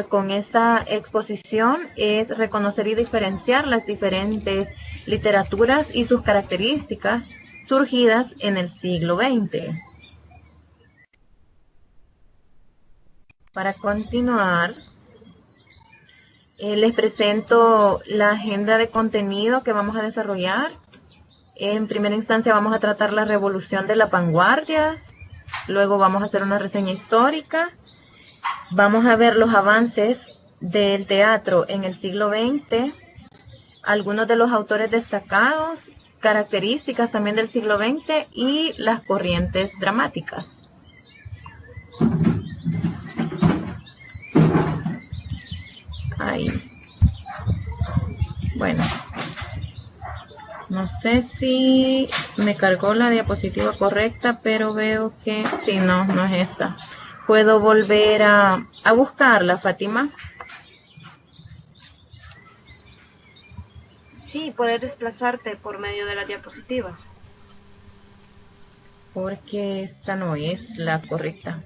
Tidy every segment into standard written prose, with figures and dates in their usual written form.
con esta exposición es reconocer y diferenciar las diferentes literaturas y sus características surgidas en el siglo XX. Para continuar, les presento la agenda de contenido que vamos a desarrollar. En primera instancia vamos a tratar la revolución de las vanguardias, luego vamos a hacer una reseña histórica, vamos a ver los avances del teatro en el siglo XX, algunos de los autores destacados, características también del siglo XX y las corrientes dramáticas. Ahí. Bueno. No sé si me cargó la diapositiva correcta, pero veo que sí, no es esta. ¿Puedo volver a buscarla, Fátima? Sí, puedes desplazarte por medio de las diapositivas. Porque esta no es la correcta.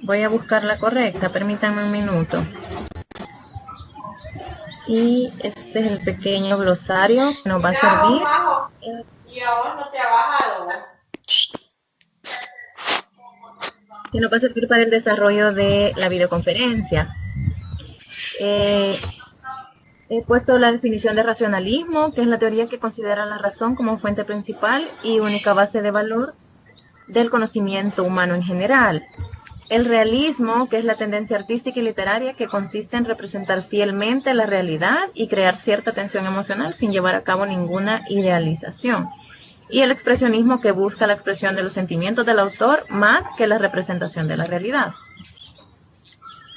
Voy a buscar la correcta, permítanme un minuto. Y este es el pequeño glosario que nos va a servir. ¿Y a vos no te ha bajado? Que nos va a servir para el desarrollo de la videoconferencia. He puesto la definición de racionalismo, que es la teoría que considera la razón como fuente principal y única base de valor del conocimiento humano en general. El realismo, que es la tendencia artística y literaria que consiste en representar fielmente la realidad y crear cierta tensión emocional sin llevar a cabo ninguna idealización. Y el expresionismo, que busca la expresión de los sentimientos del autor más que la representación de la realidad.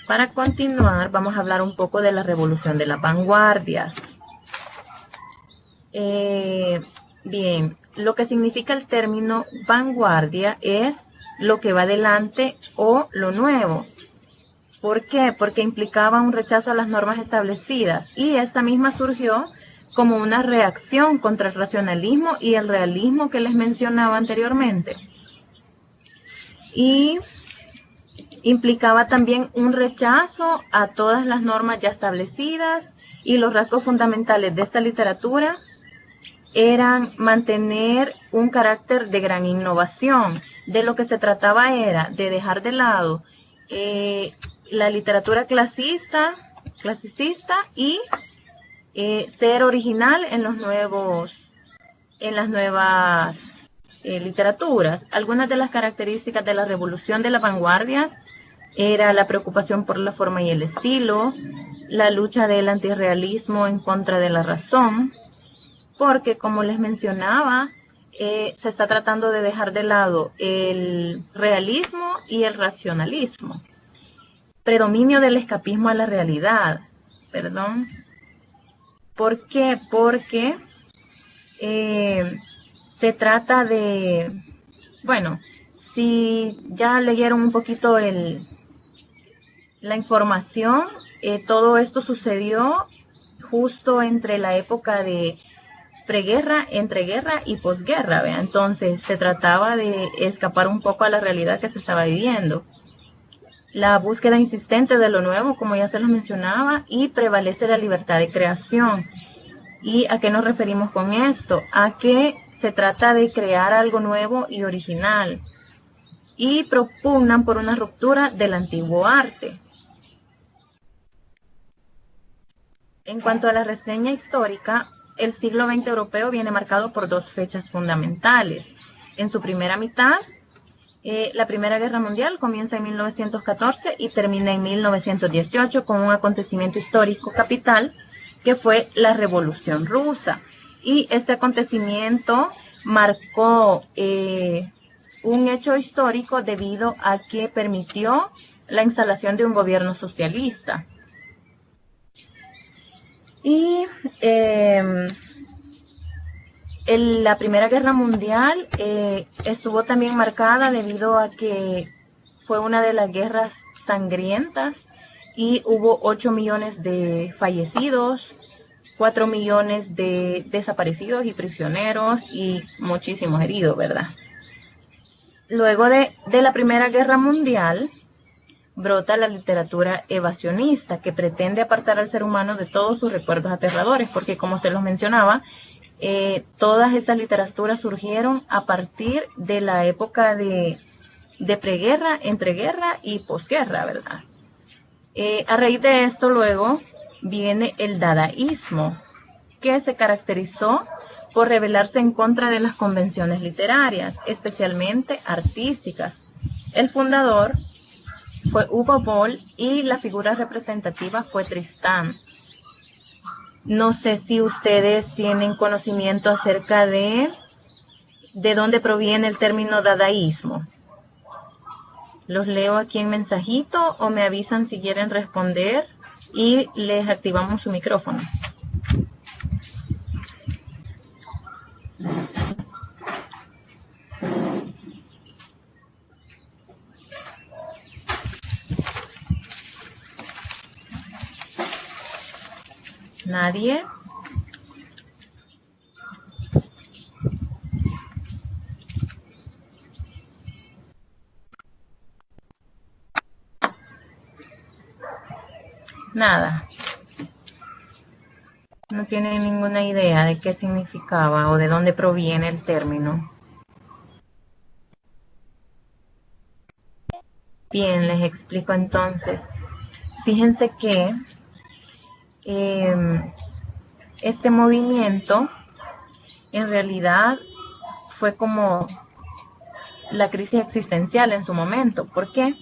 Para continuar, vamos a hablar un poco de la revolución de las vanguardias. Bien, lo que significa el término vanguardia es lo que va adelante o lo nuevo. ¿Por qué? Porque implicaba un rechazo a las normas establecidas y esta misma surgió como una reacción contra el racionalismo y el realismo que les mencionaba anteriormente. Y implicaba también un rechazo a todas las normas ya establecidas y los rasgos fundamentales de esta literatura eran mantener un carácter de gran innovación. De lo que se trataba era de dejar de lado la literatura clasicista y ser original en las nuevas literaturas. Algunas de las características de la revolución de las vanguardias era la preocupación por la forma y el estilo, la lucha del antirrealismo en contra de la razón, porque como les mencionaba, se está tratando de dejar de lado el realismo y el racionalismo. Predominio del escapismo a la realidad, perdón. ¿Por qué? Porque se trata de, bueno, si ya leyeron un poquito la información, todo esto sucedió justo entre la época de preguerra, entreguerra y posguerra, ¿vea? Entonces se trataba de escapar un poco a la realidad que se estaba viviendo. La búsqueda insistente de lo nuevo, como ya se los mencionaba, y prevalece la libertad de creación. ¿Y a qué nos referimos con esto? A que se trata de crear algo nuevo y original. Y propugnan por una ruptura del antiguo arte. En cuanto a la reseña histórica, el siglo XX europeo viene marcado por dos fechas fundamentales. En su primera mitad, la Primera Guerra Mundial comienza en 1914 y termina en 1918 con un acontecimiento histórico capital que fue la Revolución Rusa. Y este acontecimiento marcó un hecho histórico debido a que permitió la instalación de un gobierno socialista. Y la Primera Guerra Mundial estuvo también marcada debido a que fue una de las guerras sangrientas y hubo 8 millones de fallecidos, 4 millones de desaparecidos y prisioneros y muchísimos heridos, ¿verdad? Luego de la Primera Guerra Mundial, brota la literatura evasionista, que pretende apartar al ser humano de todos sus recuerdos aterradores, porque como se los mencionaba, todas esas literaturas surgieron a partir de la época de preguerra, entreguerra y posguerra, ¿verdad? A raíz de esto luego viene el dadaísmo, que se caracterizó por rebelarse en contra de las convenciones literarias, especialmente artísticas. El fundador fue Hugo Boll y la figura representativa fue Tristán. No sé si ustedes tienen conocimiento acerca de dónde proviene el término dadaísmo. Los leo aquí en mensajito o me avisan si quieren responder y les activamos su micrófono. ¿Nadie? Nada. No tienen ninguna idea de qué significaba o de dónde proviene el término. Bien, les explico entonces. Fíjense que este movimiento en realidad fue como la crisis existencial en su momento. ¿Por qué?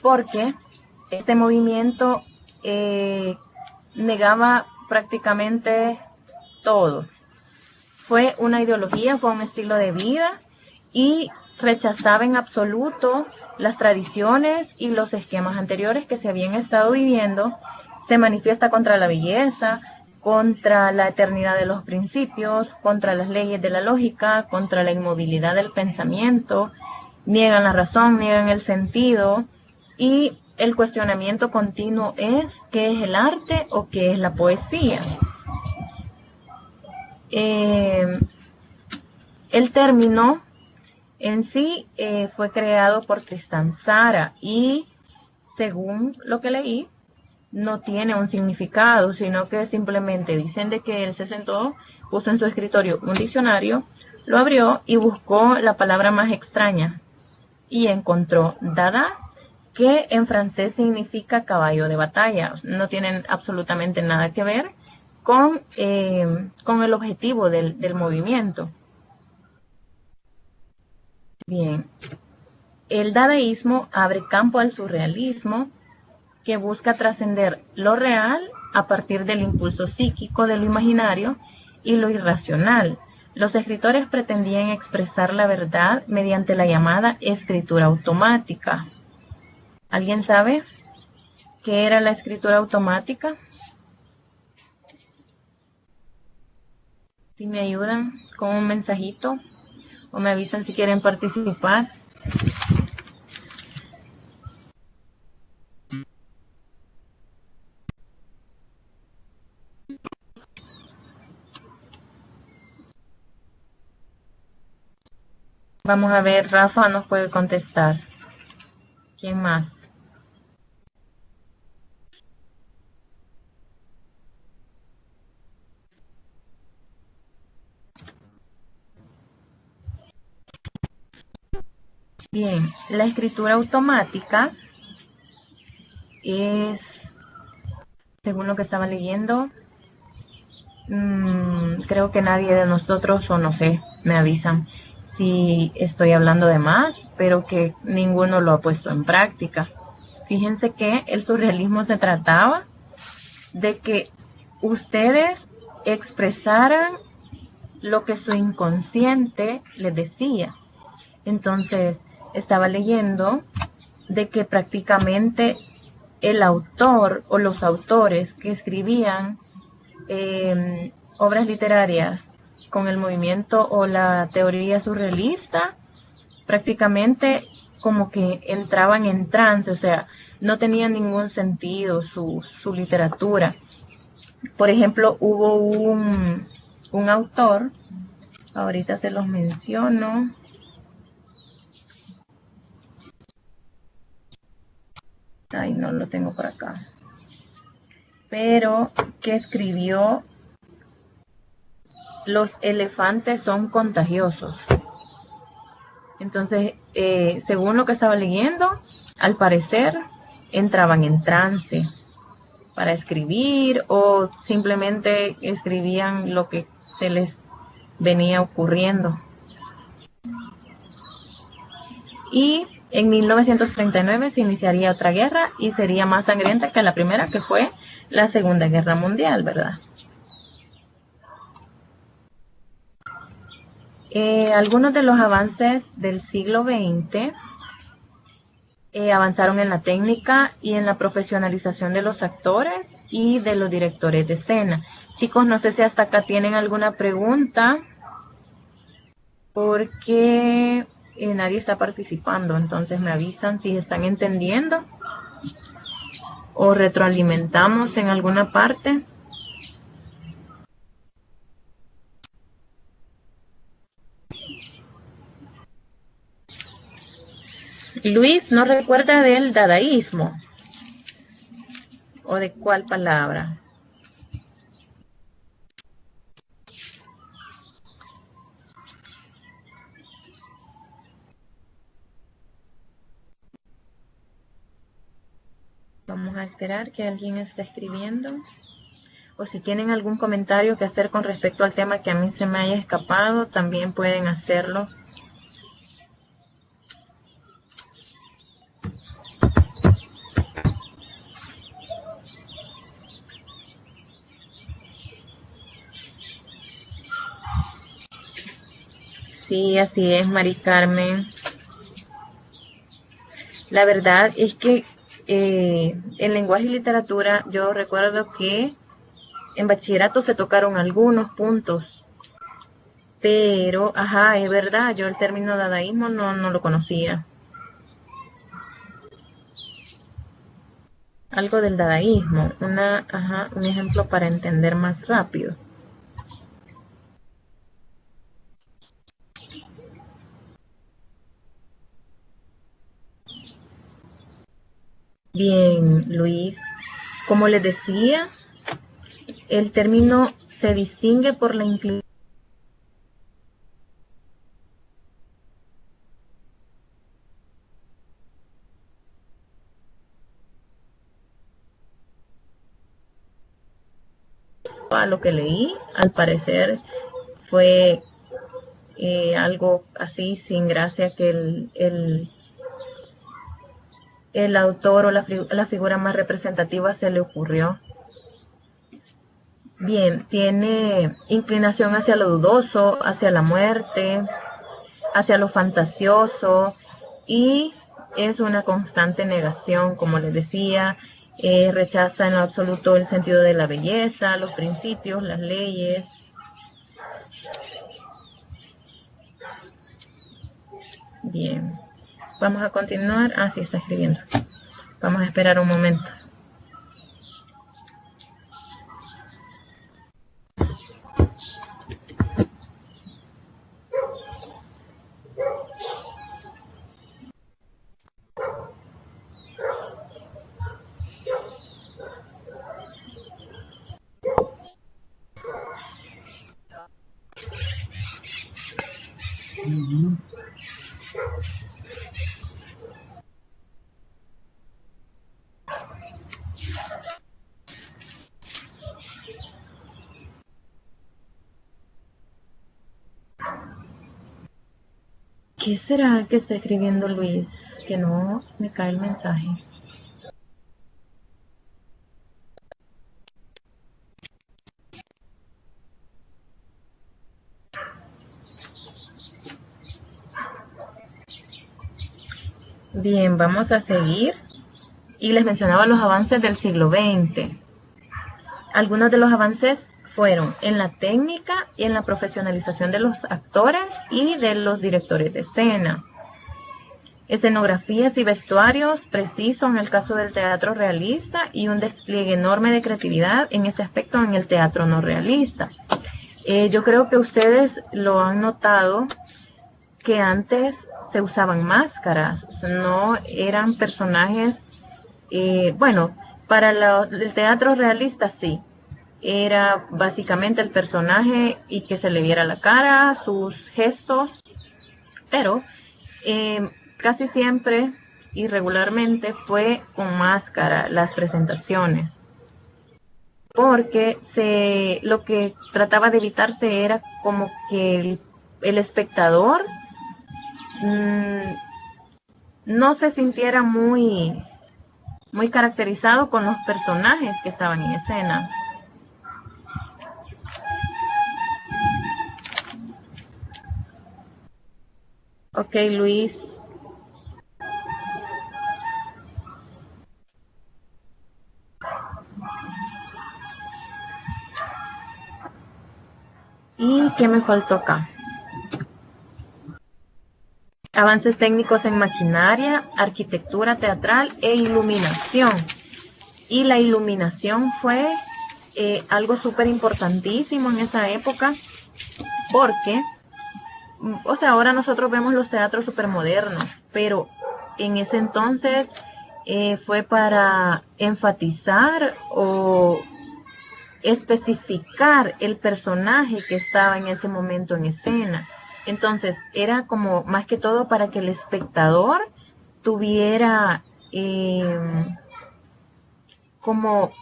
Porque este movimiento negaba prácticamente todo. Fue una ideología, fue un estilo de vida y rechazaba en absoluto las tradiciones y los esquemas anteriores que se habían estado viviendo. Se manifiesta contra la belleza, contra la eternidad de los principios, contra las leyes de la lógica, contra la inmovilidad del pensamiento, niegan la razón, niegan el sentido y el cuestionamiento continuo es ¿qué es el arte o qué es la poesía? El término en sí fue creado por Tristan Tzara y según lo que leí no tiene un significado, sino que simplemente dicen de que él se sentó, puso en su escritorio un diccionario, lo abrió y buscó la palabra más extraña y encontró dada, que en francés significa caballo de batalla. No tienen absolutamente nada que ver con el objetivo del movimiento. Bien, el dadaísmo abre campo al surrealismo, que busca trascender lo real a partir del impulso psíquico de lo imaginario y lo irracional. Los escritores pretendían expresar la verdad mediante la llamada escritura automática. ¿Alguien sabe qué era la escritura automática? Si me ayudan con un mensajito o me avisan si quieren participar. Vamos a ver, Rafa nos puede contestar. ¿Quién más? Bien, la escritura automática es, según lo que estaba leyendo, creo que nadie de nosotros, o no sé, me avisan si estoy hablando de más, pero que ninguno lo ha puesto en práctica. Fíjense que el surrealismo se trataba de que ustedes expresaran lo que su inconsciente les decía. Entonces, estaba leyendo de que prácticamente el autor o los autores que escribían obras literarias con el movimiento o la teoría surrealista, prácticamente como que entraban en trance, o sea, no tenía ningún sentido su literatura. Por ejemplo, hubo un autor, ahorita se los menciono. Ay, no lo tengo por acá. Pero que escribió Los elefantes son contagiosos. Entonces, según lo que estaba leyendo, al parecer entraban en trance para escribir o simplemente escribían lo que se les venía ocurriendo. Y en 1939 se iniciaría otra guerra y sería más sangrienta que la primera, que fue la Segunda Guerra Mundial, ¿verdad? Algunos de los avances del siglo XX avanzaron en la técnica y en la profesionalización de los actores y de los directores de escena. Chicos, no sé si hasta acá tienen alguna pregunta, porque nadie está participando, entonces me avisan si están entendiendo o retroalimentamos en alguna parte. Luis, ¿no recuerda del dadaísmo? ¿O de cuál palabra? Vamos a esperar que alguien esté escribiendo. O si tienen algún comentario que hacer con respecto al tema que a mí se me haya escapado, también pueden hacerlo. Sí, así es, Mari Carmen. La verdad es que en lenguaje y literatura yo recuerdo que en bachillerato se tocaron algunos puntos, pero, ajá, es verdad, yo el término dadaísmo no lo conocía. Algo del dadaísmo, un ejemplo para entender más rápido. Bien, Luis, como les decía, el término se distingue por la inclinación a lo que leí. Al parecer fue algo así sin gracia que el autor o la figura más representativa se le ocurrió. Bien, tiene inclinación hacia lo dudoso, hacia la muerte, hacia lo fantasioso, y es una constante negación, como les decía. Rechaza en lo absoluto el sentido de la belleza, los principios, las leyes. Bien, vamos a continuar. Sí, está escribiendo. Vamos a esperar un momento. ¿Qué será que está escribiendo Luis? Que no me cae el mensaje. Bien, vamos a seguir. Y les mencionaba los avances del siglo XX. Algunos de los avances fueron en la técnica y en la profesionalización de los actores y de los directores de escena. escenografías y vestuarios precisos en el caso del teatro realista y un despliegue enorme de creatividad en ese aspecto en el teatro no realista. Yo creo que ustedes lo han notado que antes se usaban máscaras, no eran personajes, bueno, para el teatro realista sí, era básicamente el personaje y que se le viera la cara, sus gestos, pero casi siempre y regularmente fue con máscara las presentaciones, porque lo que trataba de evitarse era como que el espectador no se sintiera muy caracterizado con los personajes que estaban en escena. Ok, Luis. ¿Y qué me faltó acá? Avances técnicos en maquinaria, arquitectura teatral e iluminación. Y la iluminación fue algo súper importantísimo en esa época, porque, o sea, ahora nosotros vemos los teatros súper modernos, pero en ese entonces fue para enfatizar o especificar el personaje que estaba en ese momento en escena. Entonces era como más que todo para que el espectador tuviera como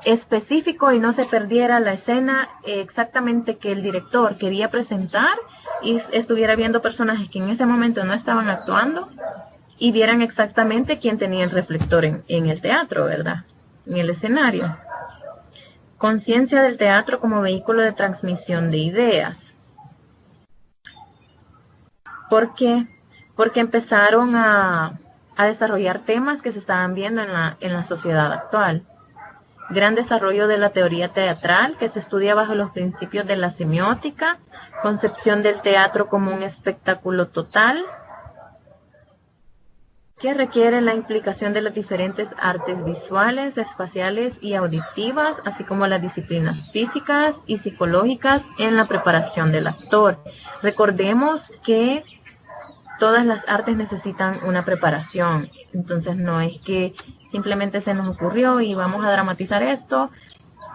específico y no se perdiera la escena exactamente que el director quería presentar y estuviera viendo personajes que en ese momento no estaban actuando y vieran exactamente quién tenía el reflector en el teatro, ¿verdad? En el escenario. Conciencia del teatro como vehículo de transmisión de ideas. ¿Por qué? Porque empezaron a desarrollar temas que se estaban viendo en la sociedad actual. Gran desarrollo de la teoría teatral, que se estudia bajo los principios de la semiótica, concepción del teatro como un espectáculo total, que requiere la implicación de las diferentes artes visuales, espaciales y auditivas, así como las disciplinas físicas y psicológicas en la preparación del actor. Recordemos que todas las artes necesitan una preparación, entonces no es que simplemente se nos ocurrió y vamos a dramatizar esto,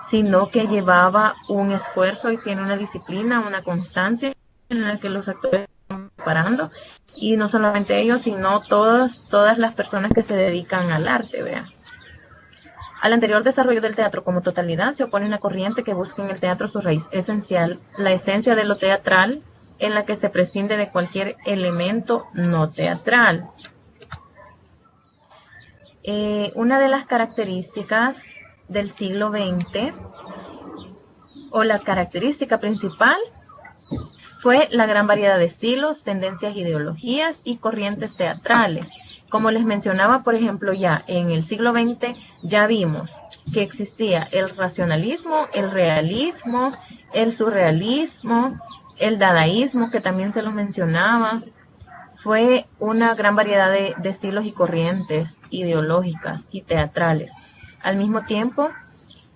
sino que llevaba un esfuerzo y tiene una disciplina, una constancia en la que los actores están preparando, y no solamente ellos, sino todas las personas que se dedican al arte, vean. Al anterior desarrollo del teatro como totalidad se opone una corriente que busca en el teatro su raíz esencial, la esencia de lo teatral, en la que se prescinde de cualquier elemento no teatral. Una de las características del siglo XX, o la característica principal, fue la gran variedad de estilos, tendencias, ideologías y corrientes teatrales. Como les mencionaba, por ejemplo, ya en el siglo XX ya vimos que existía el racionalismo, el realismo, el surrealismo, el dadaísmo, que también se lo mencionaba. Fue una gran variedad de estilos y corrientes ideológicas y teatrales. Al mismo tiempo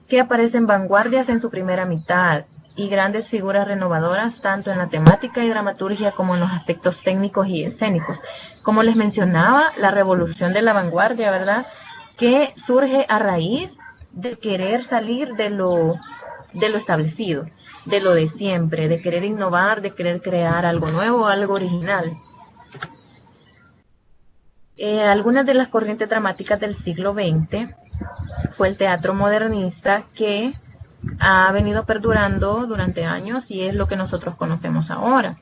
que aparecen vanguardias en su primera mitad y grandes figuras renovadoras tanto en la temática y dramaturgia como en los aspectos técnicos y escénicos. Como les mencionaba, la revolución de la vanguardia, ¿verdad?, que surge a raíz de querer salir de lo establecido, de lo de siempre, de querer innovar, de querer crear algo nuevo, algo original. Algunas de las corrientes dramáticas del siglo XX fue el teatro modernista, que ha venido perdurando durante años y es lo que nosotros conocemos ahora.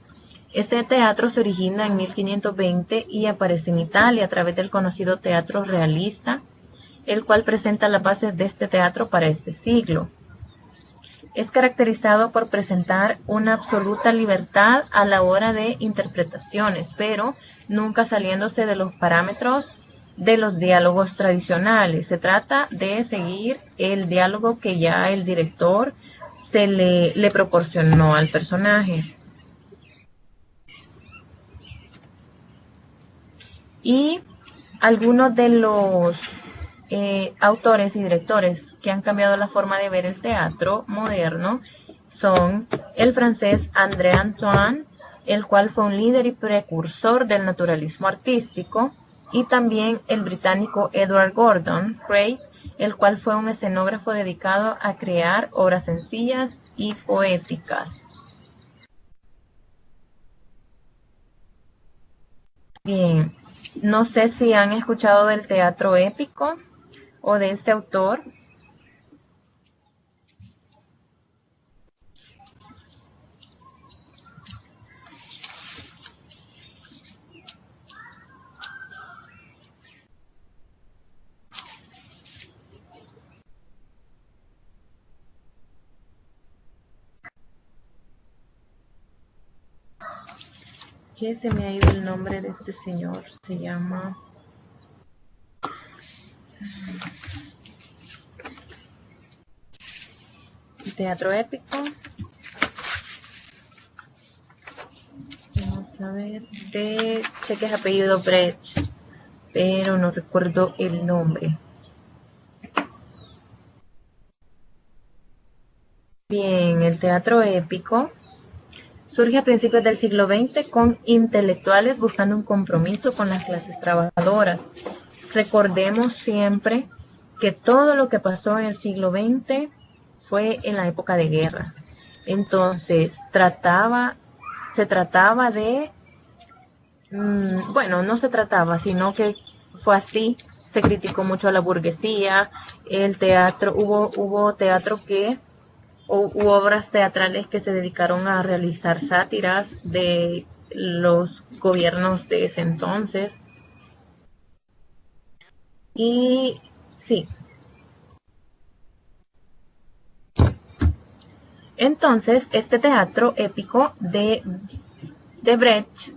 Este teatro se origina en 1520 y aparece en Italia a través del conocido teatro realista, el cual presenta las bases de este teatro para este siglo. Es caracterizado por presentar una absoluta libertad a la hora de interpretaciones, pero nunca saliéndose de los parámetros de los diálogos tradicionales. Se trata de seguir el diálogo que ya el director le proporcionó al personaje. Y algunos de los autores y directores que han cambiado la forma de ver el teatro moderno son el francés André Antoine, el cual fue un líder y precursor del naturalismo artístico, y también el británico Edward Gordon Gray, el cual fue un escenógrafo dedicado a crear obras sencillas y poéticas. Bien, no sé si han escuchado del teatro épico o de este autor. ¿Qué se me ha ido el nombre de este señor? Se llama... Teatro épico. Vamos a ver. Sé que es apellido Brecht, pero no recuerdo el nombre. Bien, el teatro épico surge a principios del siglo XX con intelectuales buscando un compromiso con las clases trabajadoras. Recordemos siempre que todo lo que pasó en el siglo XX fue en la época de guerra. Entonces, se trataba de, bueno, no se trataba, sino que fue así. Se criticó mucho a la burguesía, el teatro, hubo teatro que, hubo obras teatrales que se dedicaron a realizar sátiras de los gobiernos de ese entonces. Y sí. Entonces, este teatro épico de Brecht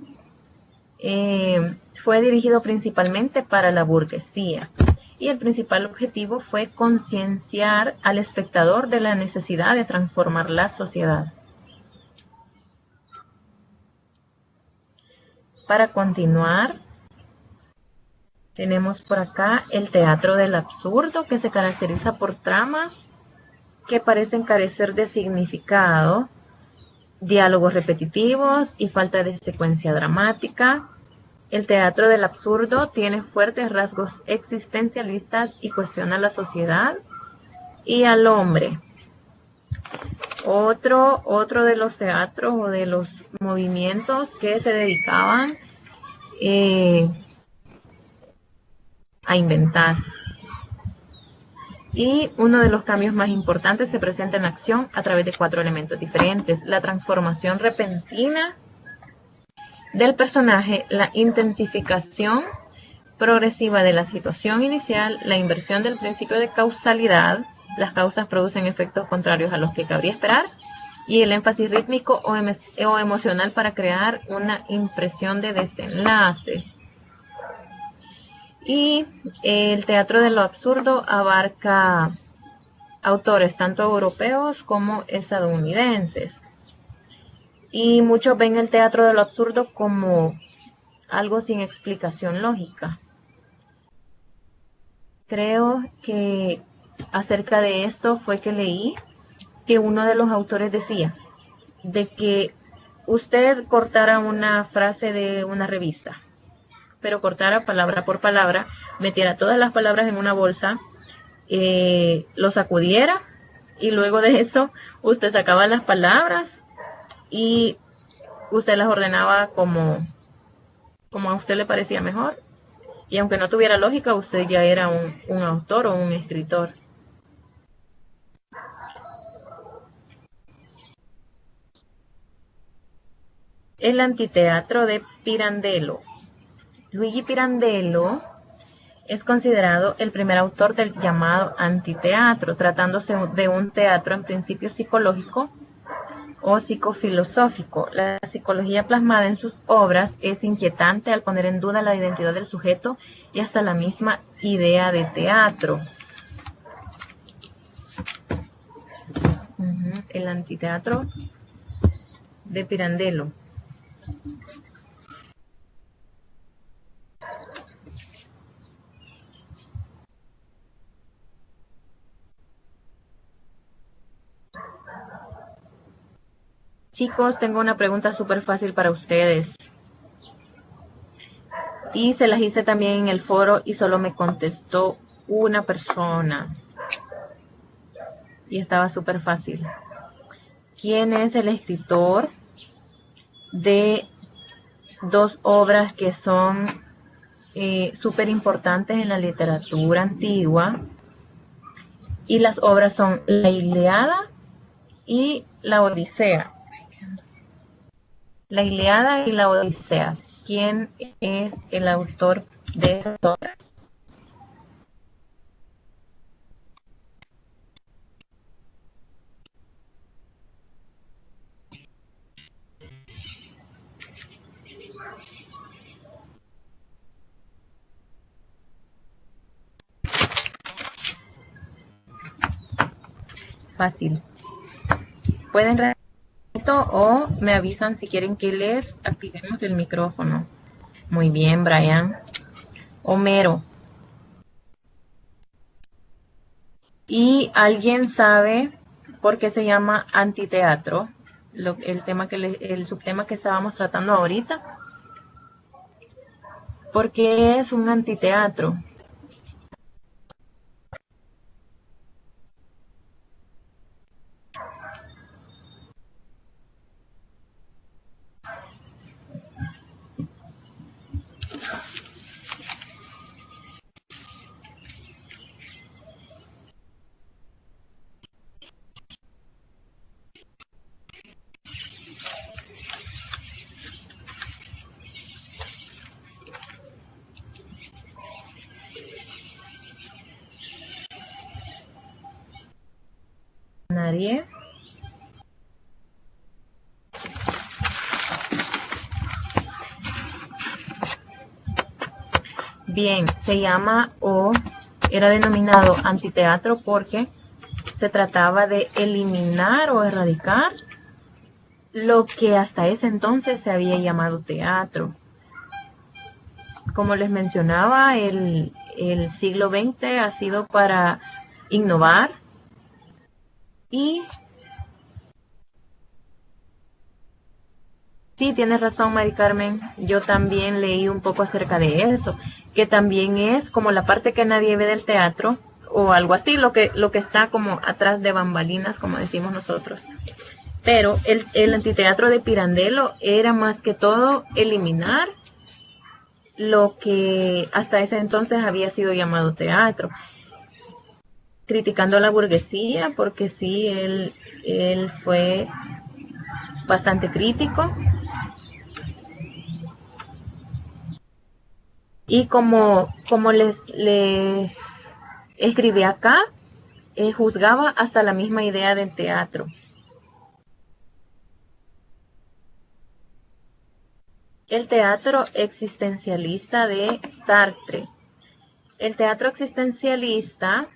fue dirigido principalmente para la burguesía, y el principal objetivo fue concienciar al espectador de la necesidad de transformar la sociedad. Para continuar, tenemos por acá el teatro del absurdo, que se caracteriza por tramas que parecen carecer de significado, diálogos repetitivos y falta de secuencia dramática. El teatro del absurdo tiene fuertes rasgos existencialistas y cuestiona la sociedad y al hombre. Otro de los teatros o de los movimientos que se dedicaban a inventar. Y uno de los cambios más importantes se presenta en acción a través de 4 elementos diferentes: la transformación repentina del personaje, la intensificación progresiva de la situación inicial, la inversión del principio de causalidad, las causas producen efectos contrarios a los que cabría esperar, y el énfasis rítmico o emocional para crear una impresión de desenlace. Y el teatro de lo absurdo abarca autores tanto europeos como estadounidenses. Y muchos ven el teatro de lo absurdo como algo sin explicación lógica. Creo que acerca de esto fue que leí que uno de los autores decía de que usted cortara una frase de una revista, pero cortara palabra por palabra, metiera todas las palabras en una bolsa, lo sacudiera, y luego de eso usted sacaba las palabras y usted las ordenaba como a usted le parecía mejor. Y aunque no tuviera lógica, usted ya era un autor o un escritor. El antiteatro de Pirandello. Luigi Pirandello es considerado el primer autor del llamado antiteatro, tratándose de un teatro en principio psicológico o psicofilosófico. La psicología plasmada en sus obras es inquietante al poner en duda la identidad del sujeto y hasta la misma idea de teatro. El antiteatro de Pirandello. Chicos, tengo una pregunta súper fácil para ustedes. Y se las hice también en el foro y solo me contestó una persona. Y estaba súper fácil. ¿Quién es el escritor de dos obras que son súper importantes en la literatura antigua? Y las obras son La Ilíada y La Odisea. La Ilíada y la Odisea. ¿Quién es el autor de esas obras? Fácil. Pueden repetir o me avisan si quieren que les activemos el micrófono. Muy bien, Brian. Homero. ¿Y alguien sabe por qué se llama antiteatro? El subtema que estábamos tratando ahorita. ¿Por qué es un antiteatro? ¿Nadie? Bien, se llama o era denominado antiteatro porque se trataba de eliminar o erradicar lo que hasta ese entonces se había llamado teatro. Como les mencionaba, el siglo XX ha sido para innovar y sí, tienes razón, Mari Carmen. Yo también leí un poco acerca de eso, que también es como la parte que nadie ve del teatro o algo así, lo que está como atrás de bambalinas, como decimos nosotros. Pero el antiteatro de Pirandello era más que todo eliminar lo que hasta ese entonces había sido llamado teatro, criticando a la burguesía, porque sí, él fue bastante crítico. Y como les escribí acá, juzgaba hasta la misma idea del teatro. El teatro existencialista de Sartre. El teatro existencialista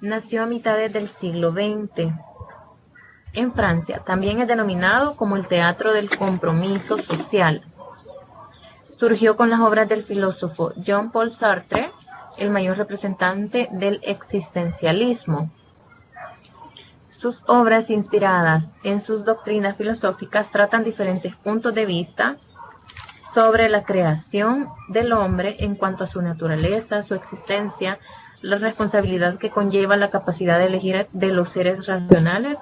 nació a mitades del siglo XX en Francia. También es denominado como el teatro del compromiso social. Surgió con las obras del filósofo Jean-Paul Sartre, el mayor representante del existencialismo. Sus obras, inspiradas en sus doctrinas filosóficas, tratan diferentes puntos de vista sobre la creación del hombre en cuanto a su naturaleza, su existencia, la responsabilidad que conlleva la capacidad de elegir de los seres racionales,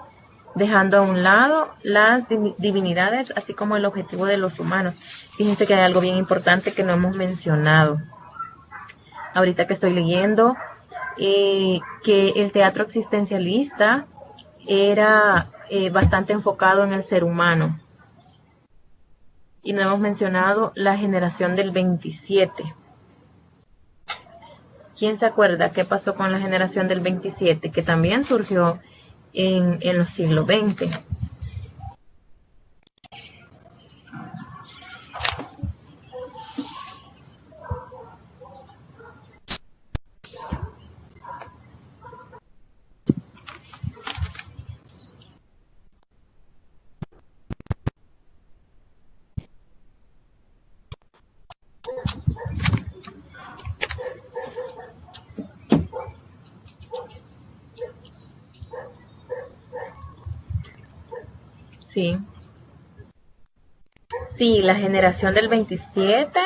dejando a un lado las divinidades, así como el objetivo de los humanos. Fíjense que hay algo bien importante que no hemos mencionado. Ahorita que estoy leyendo, que el teatro existencialista era bastante enfocado en el ser humano. Y no hemos mencionado la generación del 27. ¿Quién se acuerda qué pasó con la generación del 27? Que también surgió en los siglos XX. Sí. Sí, la generación del 27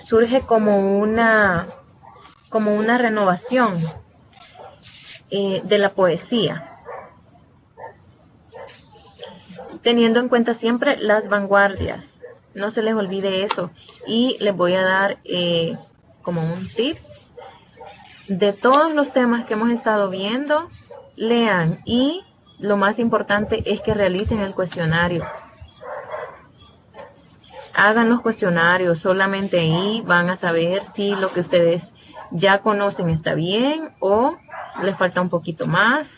surge como una renovación de la poesía, teniendo en cuenta siempre las vanguardias. No se les olvide eso. Y les voy a dar como un tip. De todos los temas que hemos estado viendo, lean, y lo más importante es que realicen el cuestionario. Hagan los cuestionarios, solamente ahí van a saber si lo que ustedes ya conocen está bien o les falta un poquito más.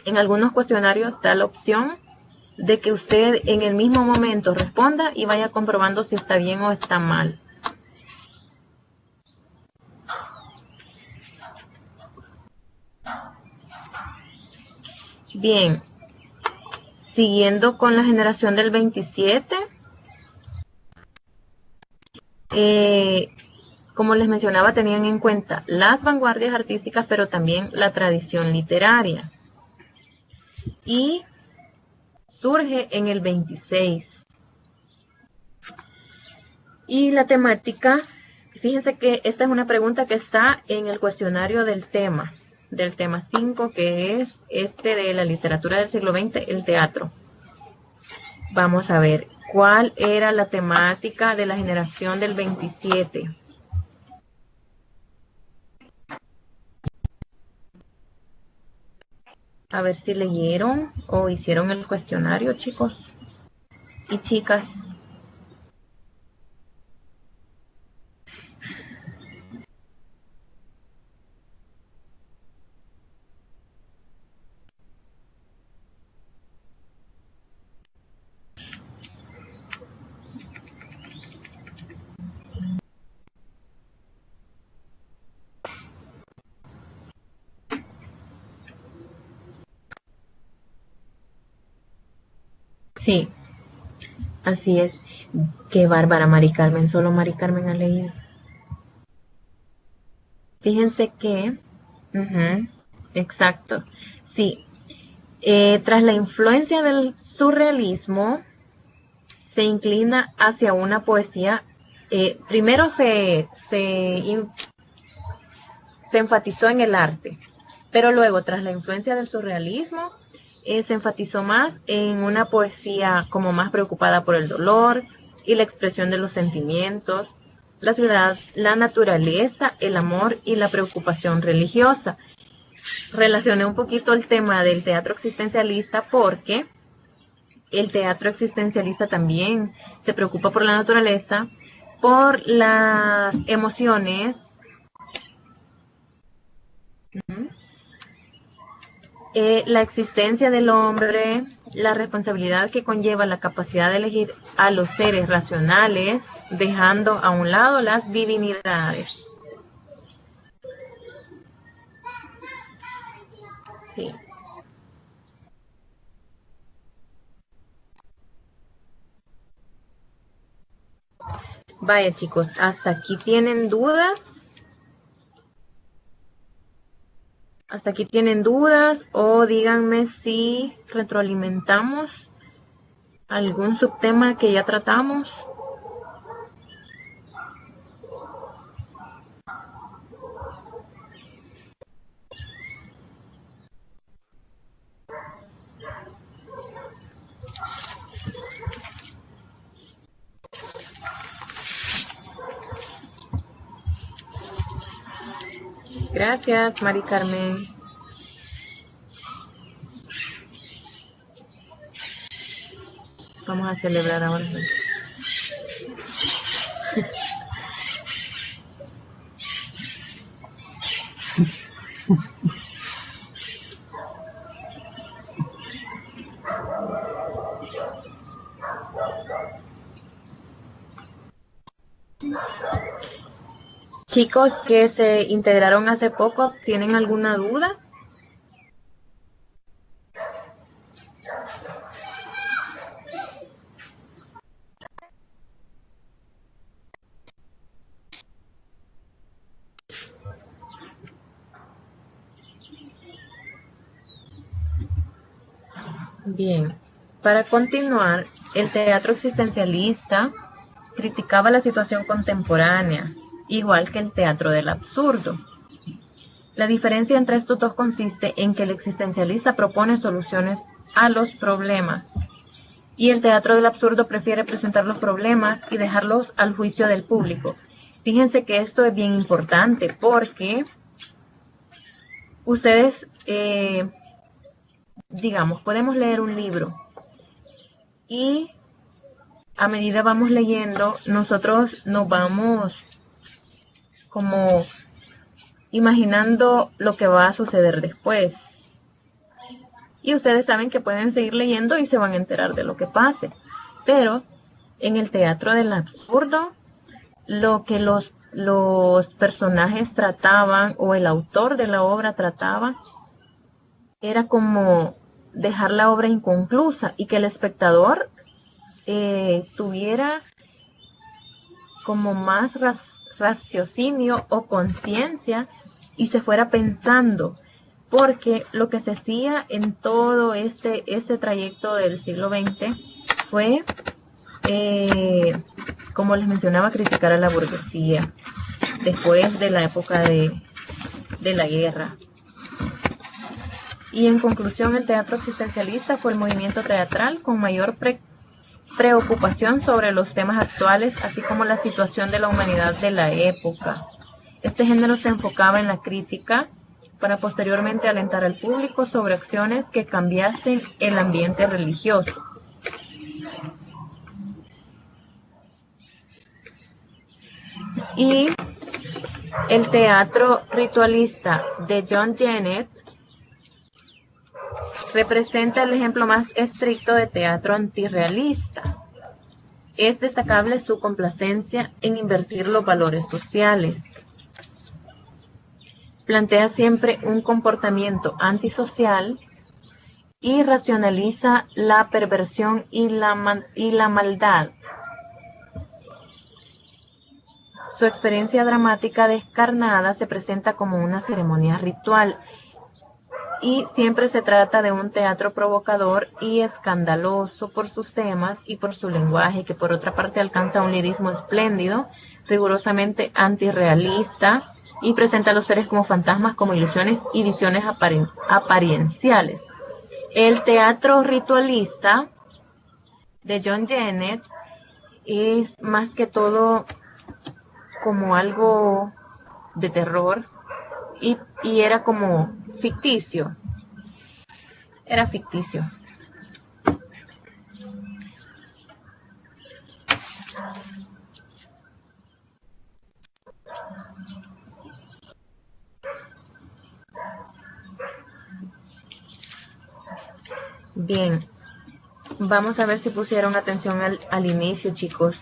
En algunos cuestionarios está la opción de que usted en el mismo momento responda y vaya comprobando si está bien o está mal. Bien, siguiendo con la generación del 27, como les mencionaba, tenían en cuenta las vanguardias artísticas, pero también la tradición literaria. Y surge en el 26. Y la temática, fíjense que esta es una pregunta que está en el cuestionario del tema 5, que es este de la literatura del siglo XX, el teatro. Vamos a ver, ¿cuál era la temática de la generación del 27? A ver si leyeron o hicieron el cuestionario, chicos y chicas. Sí, así es. Qué bárbara, Mari Carmen. Solo Mari Carmen ha leído. Fíjense que, exacto, sí. Tras la influencia del surrealismo, se inclina hacia una poesía. Primero se enfatizó en el arte, pero luego, tras la influencia del surrealismo, se enfatizó más en una poesía como más preocupada por el dolor y la expresión de los sentimientos, la ciudad, la naturaleza, el amor y la preocupación religiosa. Relacioné un poquito el tema del teatro existencialista porque el teatro existencialista también se preocupa por la naturaleza, por las emociones, la existencia del hombre, la responsabilidad que conlleva la capacidad de elegir a los seres racionales, dejando a un lado las divinidades. Sí. Vaya, chicos, ¿hasta aquí tienen dudas? ¿Hasta aquí tienen dudas? O díganme si retroalimentamos algún subtema que ya tratamos. Gracias, Mari Carmen. Vamos a celebrar ahora. Chicos que se integraron hace poco, ¿tienen alguna duda? Bien, para continuar, el teatro existencialista criticaba la situación contemporánea, igual que el teatro del absurdo. La diferencia entre estos dos consiste en que el existencialista propone soluciones a los problemas y el teatro del absurdo prefiere presentar los problemas y dejarlos al juicio del público. Fíjense que esto es bien importante porque ustedes, digamos, podemos leer un libro y a medida vamos leyendo, nosotros nos vamos como imaginando lo que va a suceder después. Y ustedes saben que pueden seguir leyendo y se van a enterar de lo que pase. Pero en el teatro del absurdo, lo que los personajes trataban o el autor de la obra trataba era como dejar la obra inconclusa y que el espectador tuviera como más raciocinio o conciencia y se fuera pensando, porque lo que se hacía en todo este trayecto del siglo XX fue, como les mencionaba, criticar a la burguesía después de la época de la guerra. Y en conclusión, el teatro existencialista fue el movimiento teatral con mayor preocupación sobre los temas actuales, así como la situación de la humanidad de la época. Este género se enfocaba en la crítica para posteriormente alentar al público sobre acciones que cambiasen el ambiente religioso. Y el teatro ritualista de John Genet representa el ejemplo más estricto de teatro antirrealista. Es destacable su complacencia en invertir los valores sociales. Plantea siempre un comportamiento antisocial y racionaliza la perversión y la maldad. Su experiencia dramática descarnada se presenta como una ceremonia ritual y siempre se trata de un teatro provocador y escandaloso por sus temas y por su lenguaje, que por otra parte alcanza un lirismo espléndido, rigurosamente antirrealista, y presenta a los seres como fantasmas, como ilusiones y visiones aparienciales. El teatro ritualista de John Genet es más que todo como algo de terror y era como ficticio. Era ficticio. Bien, vamos a ver si pusieron atención al inicio, chicos.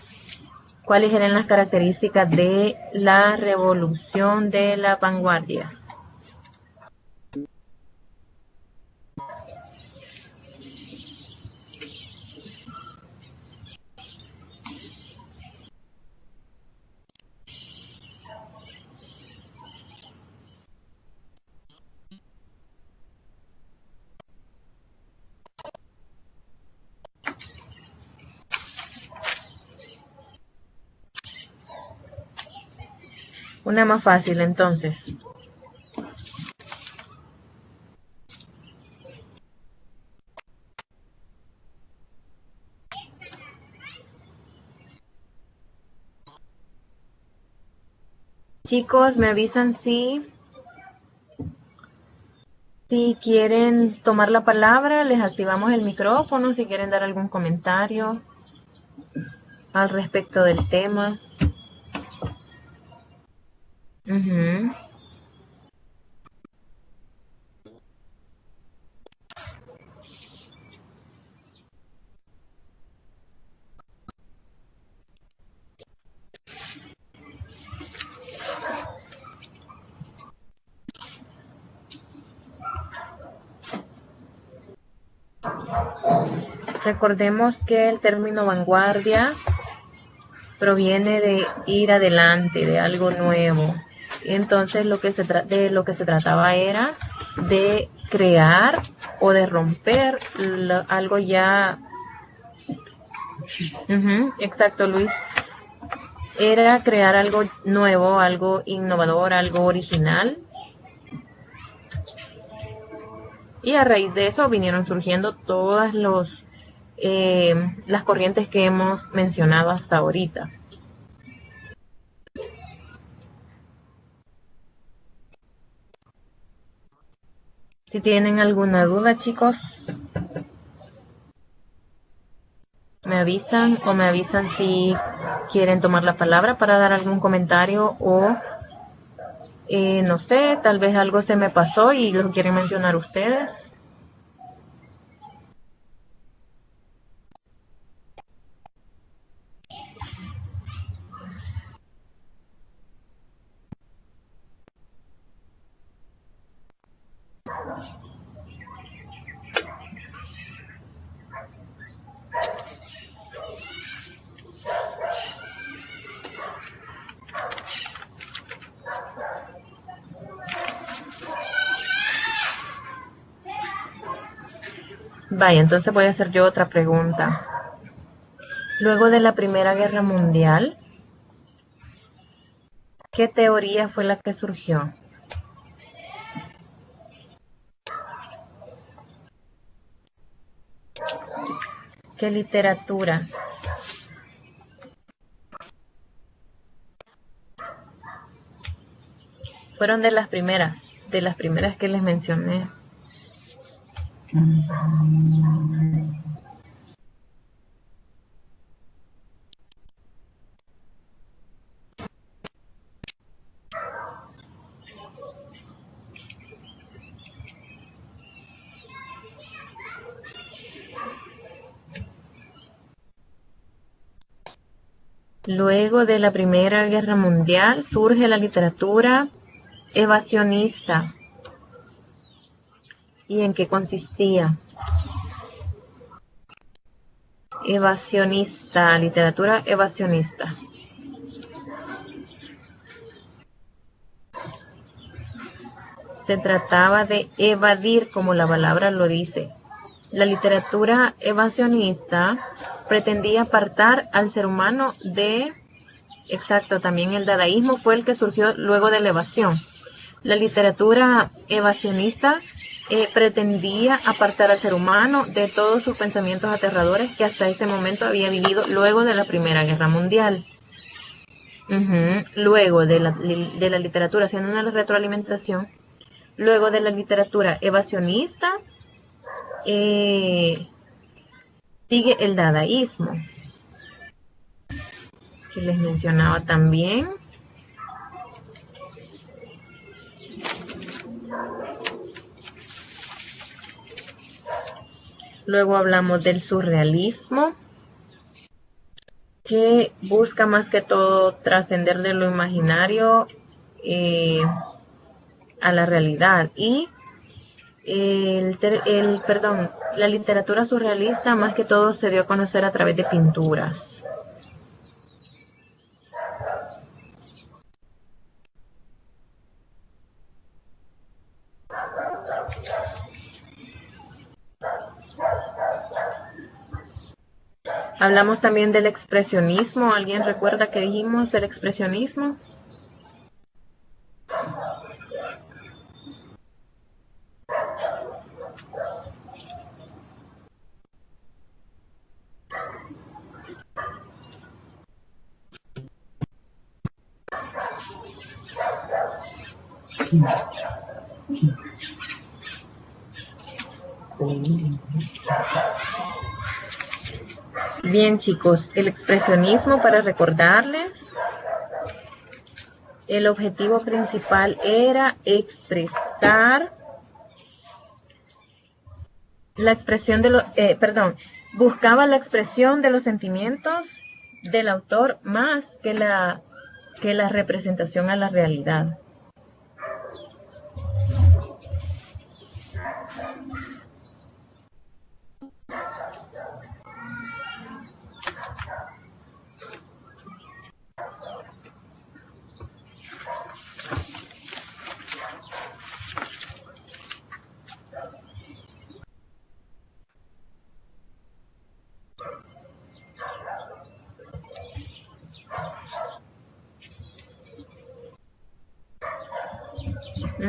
¿Cuáles eran las características de la revolución de la vanguardia? Una más fácil, entonces. Chicos, me avisan si quieren tomar la palabra, les activamos el micrófono, si quieren dar algún comentario al respecto del tema. Recordemos que el término vanguardia proviene de ir adelante, de algo nuevo. Entonces lo que se trataba era de crear o de romper algo ya. Exacto, Luis. Era crear algo nuevo, algo innovador, algo original. Y a raíz de eso vinieron surgiendo todas las corrientes que hemos mencionado hasta ahorita. Si tienen alguna duda, chicos, me avisan si quieren tomar la palabra para dar algún comentario o no sé, tal vez algo se me pasó y lo quieren mencionar ustedes. Vaya, entonces voy a hacer yo otra pregunta. Luego de la Primera Guerra Mundial, ¿qué teoría fue la que surgió? ¿Qué literatura? Fueron de las primeras que les mencioné. Luego de la Primera Guerra Mundial surge la literatura evasionista. ¿Y en qué consistía? Evasionista, literatura evasionista. Se trataba de evadir, como la palabra lo dice. La literatura evasionista pretendía apartar al ser humano de... Exacto, también el dadaísmo fue el que surgió luego de la evasión. La literatura evasionista pretendía apartar al ser humano de todos sus pensamientos aterradores que hasta ese momento había vivido luego de la Primera Guerra Mundial. Luego de la literatura, haciendo una retroalimentación, luego de la literatura evasionista, sigue el dadaísmo, que les mencionaba también. Luego hablamos del surrealismo, que busca más que todo trascender de lo imaginario a la realidad. Y la literatura surrealista más que todo se dio a conocer a través de pinturas. Hablamos también del expresionismo. ¿Alguien recuerda que dijimos el expresionismo? Bien, chicos, el expresionismo, para recordarles, el objetivo principal era expresar la expresión de buscaba la expresión de los sentimientos del autor más que la representación a la realidad.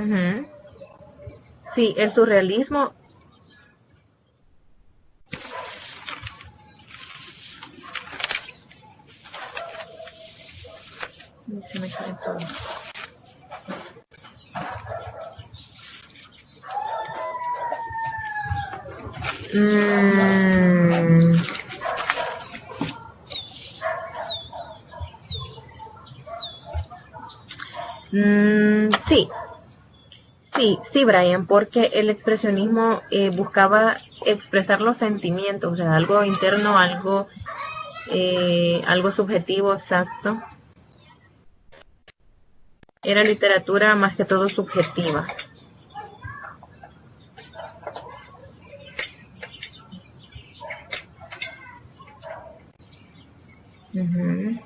Ujú. Sí, el surrealismo. Se me cae todo. Sí, sí, Brian, porque el expresionismo buscaba expresar los sentimientos, o sea, algo interno, algo subjetivo, exacto. Era literatura más que todo subjetiva. Ujú.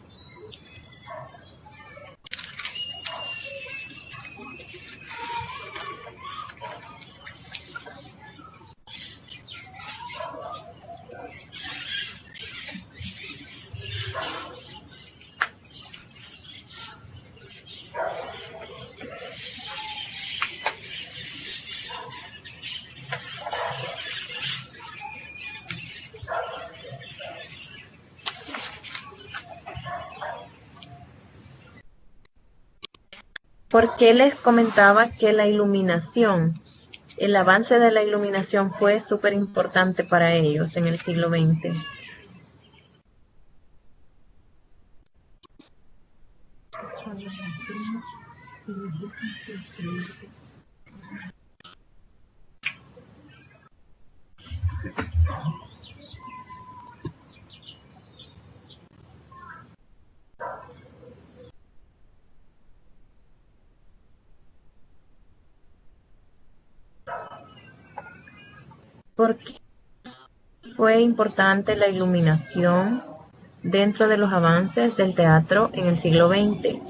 Porque les comentaba que la iluminación, el avance de la iluminación fue súper importante para ellos en el siglo XX. Porque fue importante la iluminación dentro de los avances del teatro en el siglo XX.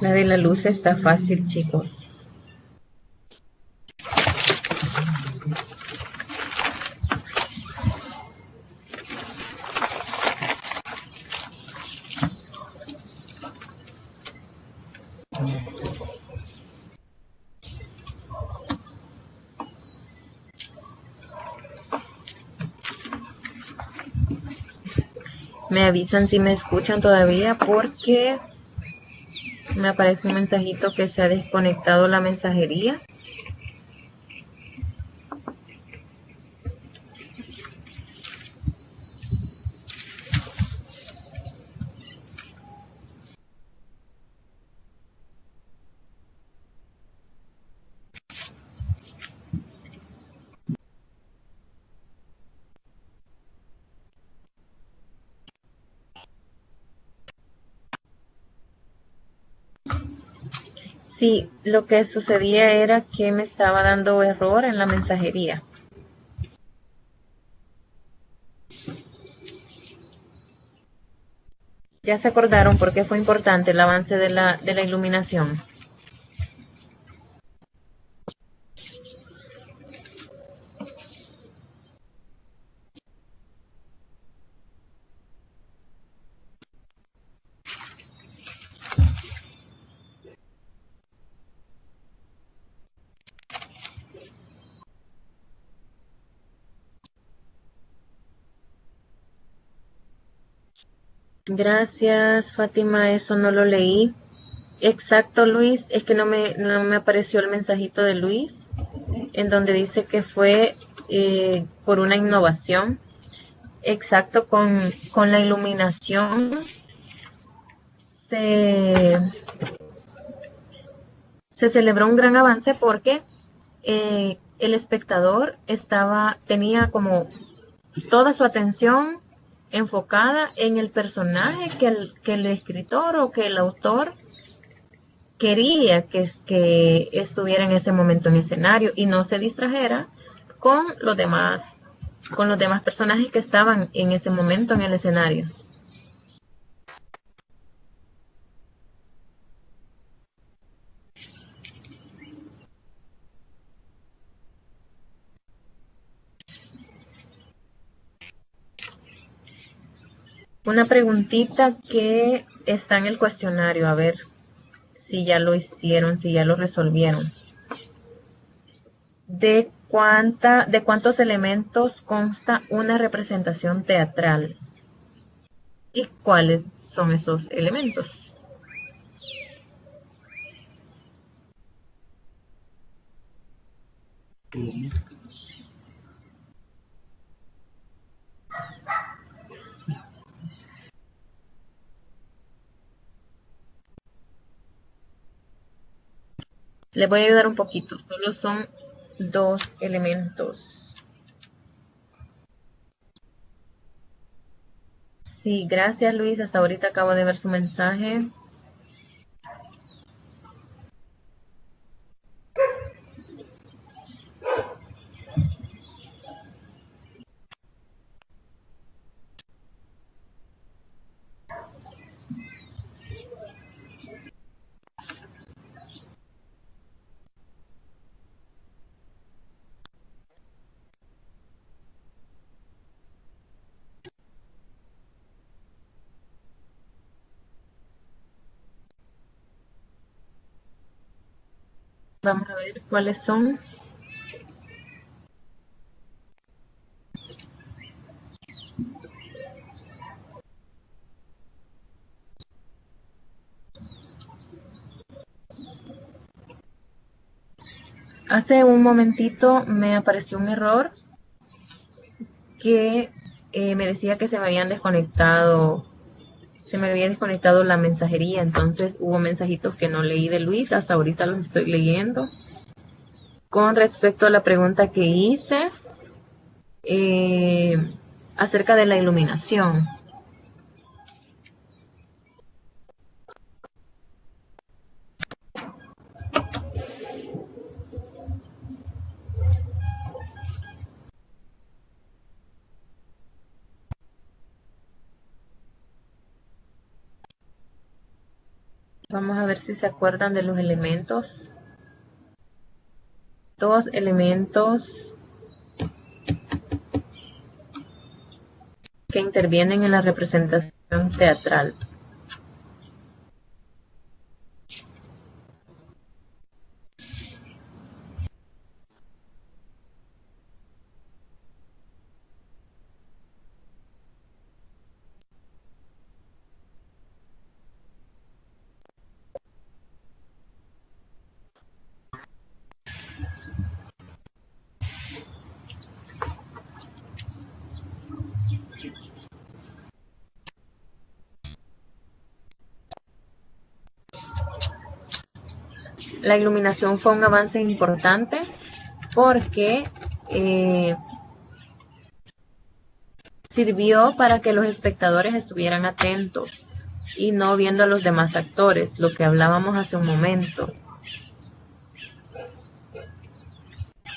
La de la luz está fácil, chicos. Me avisan si me escuchan todavía porque me aparece un mensajito que se ha desconectado la mensajería. Sí, lo que sucedía era que me estaba dando error en la mensajería. Ya se acordaron por qué fue importante el avance de la iluminación. Gracias, Fátima, eso no lo leí. Exacto, Luis, es que no me apareció el mensajito de Luis, en donde dice que fue por una innovación. Exacto, con la iluminación se celebró un gran avance porque el espectador tenía como toda su atención enfocada en el personaje que el escritor o que el autor quería que estuviera en ese momento en el escenario y no se distrajera con los demás con los demás personajes que estaban en ese momento en el escenario. Una preguntita que está en el cuestionario, a ver si ya lo hicieron, si ya lo resolvieron. ¿De cuántos elementos consta una representación teatral? ¿Y cuáles son esos elementos? Les voy a ayudar un poquito, solo son 2 elementos. Sí, gracias Luis, hasta ahorita acabo de ver su mensaje. Vamos a ver cuáles son. Hace un momentito me apareció un error que me decía que se me había desconectado la mensajería, entonces hubo mensajitos que no leí de Luis, hasta ahorita los estoy leyendo. Con respecto a la pregunta que hice acerca de la iluminación. Vamos a ver si se acuerdan de los elementos. 2 elementos que intervienen en la representación teatral. La iluminación fue un avance importante porque sirvió para que los espectadores estuvieran atentos y no viendo a los demás actores, lo que hablábamos hace un momento.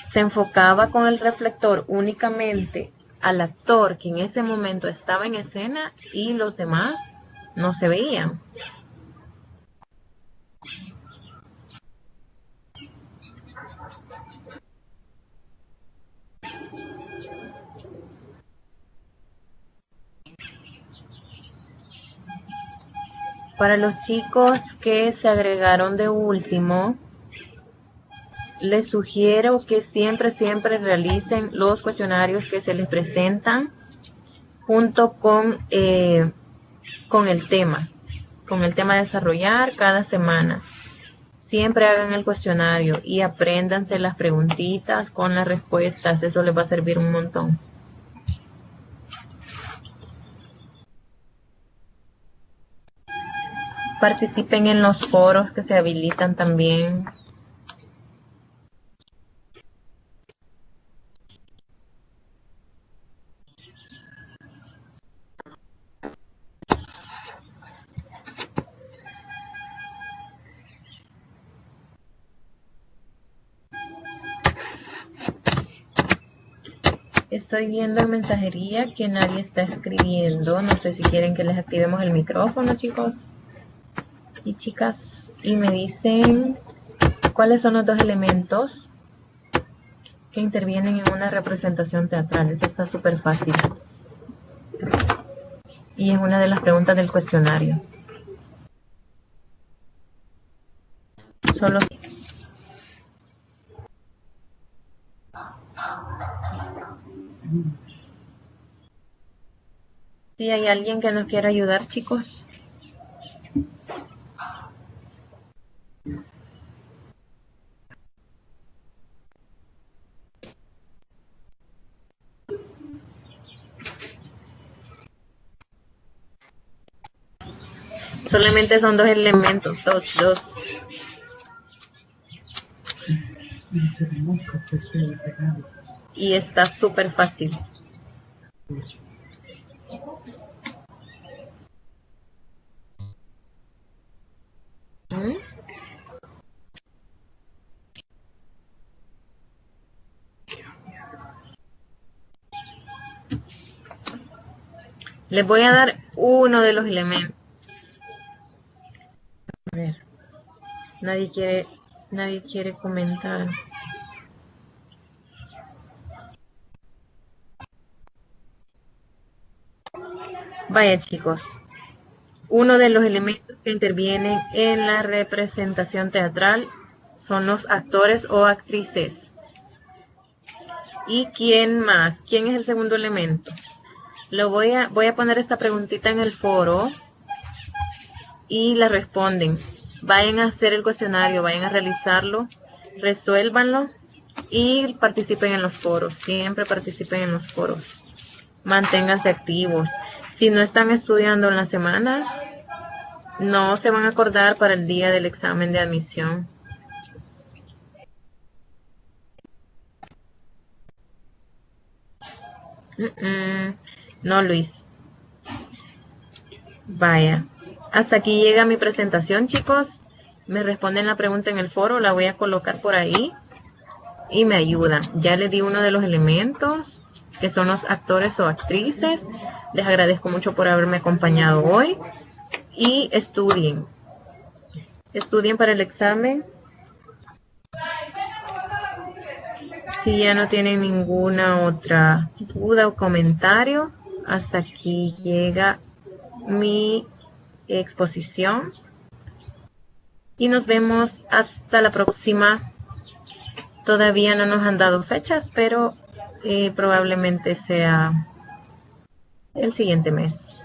Se enfocaba con el reflector únicamente al actor que en ese momento estaba en escena y los demás no se veían. Para los chicos que se agregaron de último, les sugiero que siempre realicen los cuestionarios que se les presentan junto con el tema a desarrollar cada semana. Siempre hagan el cuestionario y apréndanse las preguntitas con las respuestas, eso les va a servir un montón. Participen en los foros que se habilitan también. Estoy viendo en mensajería que nadie está escribiendo. No sé si quieren que les activemos el micrófono, chicos y chicas. Y me dicen cuáles son los dos elementos que intervienen en una representación teatral. Esta está súper fácil. Y es una de las preguntas del cuestionario. Solo si hay alguien que nos quiera ayudar, chicos. Solamente son dos elementos, dos. Y está súper fácil. Les voy a dar uno de los elementos. A ver. Nadie quiere comentar. Vaya, chicos. Uno de los elementos que intervienen en la representación teatral son los actores o actrices. ¿Y quién más? ¿Quién es el segundo elemento? Voy a poner esta preguntita en el foro y la responden. Vayan a hacer el cuestionario, vayan a realizarlo, resuélvanlo y participen en los foros. Siempre participen en los foros. Manténganse activos. Si no están estudiando en la semana, no se van a acordar para el día del examen de admisión. No, Luis. Vaya. Hasta aquí llega mi presentación, chicos. Me responden la pregunta en el foro, la voy a colocar por ahí y me ayudan. Ya les di uno de los elementos, que son los actores o actrices. Les agradezco mucho por haberme acompañado hoy. Y estudien. Estudien para el examen. Si ya no tienen ninguna otra duda o comentario, hasta aquí llega mi exposición. Y nos vemos hasta la próxima. Todavía no nos han dado fechas, pero probablemente sea el siguiente mes.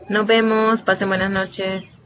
Nos vemos, pasen buenas noches.